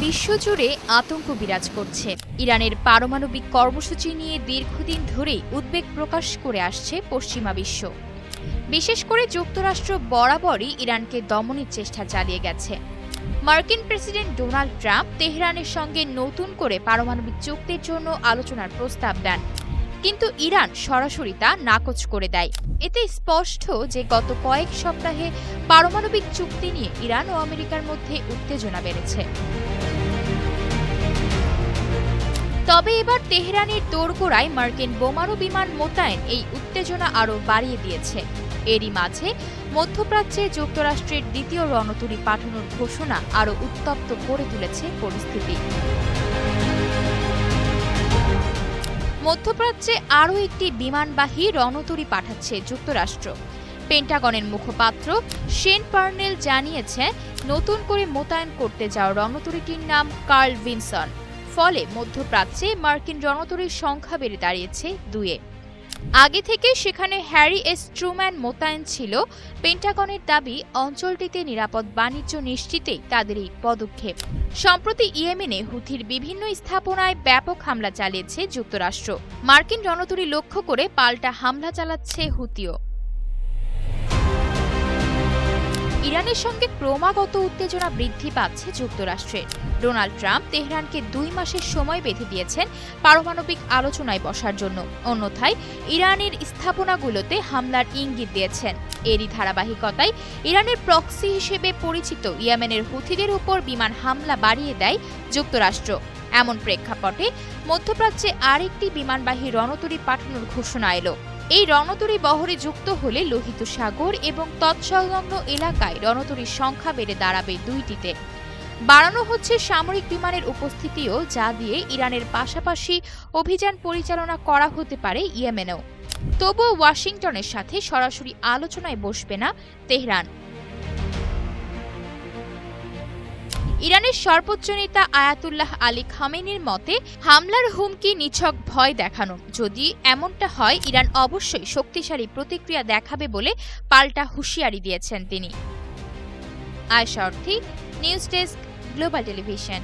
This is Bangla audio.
বিশ্বজুড়ে আতঙ্ক বিরাজ করছে। ইরানের পারমাণবিক কর্মসূচি নিয়ে দীর্ঘদিন ধরেই উদ্বেগ প্রকাশ করে আসছে পশ্চিমা বিশ্ব। বিশেষ করে যুক্তরাষ্ট্র বরাবরই ইরানকে দমনের চেষ্টা চালিয়ে গেছে। মার্কিন প্রেসিডেন্ট ডোনাল্ড ট্রাম্প তেহরানের সঙ্গে নতুন করে পারমাণবিক চুক্তির জন্য আলোচনার প্রস্তাব দেন, কিন্তু ইরান সরাসরি তা নাকচ করে দেয়। এতে স্পষ্ট যে গত কয়েক সপ্তাহে পারমাণবিক চুক্তি নিয়ে ইরান ও আমেরিকার মধ্যে উত্তেজনা বেড়েছে। তবে এবার তেহরানের দোরগোড়ায় মার্কিন বোমারু বিমান মোতায়েন এই উত্তেজনা আরও বাড়িয়ে দিয়েছে। এরই মাঝে মধ্যপ্রাচ্যে যুক্তরাষ্ট্রের দ্বিতীয় রণতরী পাঠানোর ঘোষণা আরও উত্তপ্ত করে তুলেছে পরিস্থিতি। মধ্যপ্রাচ্যে আরও একটি বিমানবাহী রণতরী পাঠাচ্ছে যুক্তরাষ্ট্র। পেন্টাগনের মুখপাত্র শেন পার্নেল জানিয়েছে, নতুন করে মোতায়েন করতে যাওয়া রণতরীটির নাম কার্ল ভিনসন। ফলে মধ্যপ্রাচ্যে মার্কিন রণতরীর সংখ্যা বেড়ে দাঁড়িয়েছে 2-এ। আগে থেকে সেখানে হ্যারি এস ট্রুম্যান মোতায়েন ছিল। পেন্টাগনের দাবি, অঞ্চলটিতে নিরাপদ বাণিজ্য নিশ্চিতেই তাদের এই পদক্ষেপ। সম্প্রতি ইয়েমেনে হুথির বিভিন্ন স্থাপনায় ব্যাপক হামলা চালিয়েছে যুক্তরাষ্ট্র। মার্কিন রণতরী লক্ষ্য করে পাল্টা হামলা চালাচ্ছে হুথিও। ইরানের সঙ্গে ক্রমাগত উত্তেজনা বৃদ্ধি পাচ্ছে যুক্তরাষ্ট্রের। ডোনাল্ড ট্রাম্প তেহরানকে 2 মাসের সময় বেঁধে দিয়েছেন পারমাণবিক আলোচনায় বসার জন্য। অন্যথায় ইরানের স্থাপনাগুলোতে হামলার ইঙ্গিত দিয়েছেন। এরই ধারাবাহিকতায় ইরানের প্রক্সি হিসেবে পরিচিত ইয়েমেনের হুথিদের উপর বিমান হামলা বাড়িয়ে দেয় যুক্তরাষ্ট্র। এমন প্রেক্ষাপটে মধ্যপ্রাচ্যে আরেকটি বিমানবাহী রণতরী পাঠানোর ঘোষণা এলো। এই রণতরী বহরে যুক্ত হলে লোহিত সাগর এবং তৎসংলগ্ন এলাকায় রণতরীর সংখ্যা বেড়ে দাঁড়াবে 2টিতে। বাড়ানো হচ্ছে সামরিক বিমানের উপস্থিতিও, যা দিয়ে ইরানের পাশাপাশি অভিযান পরিচালনা করা হতে পারে ইয়েমেনেও। তবুও ওয়াশিংটনের সাথে সরাসরি আলোচনায় বসবে না তেহরান। ইরানের সর্বোচ্চ নেতা আয়াতুল্লাহ আলী খামেনির মতে, হামলার হুমকি নিছক ভয় দেখানো। যদি এমনটা হয়, ইরান অবশ্যই শক্তিশালী প্রতিক্রিয়া দেখাবে বলে পাল্টা হুঁশিয়ারি দিয়েছেন তিনি। আয়েশা অর্থী, নিউজ ডেস্ক, গ্লোবাল টেলিভিশন।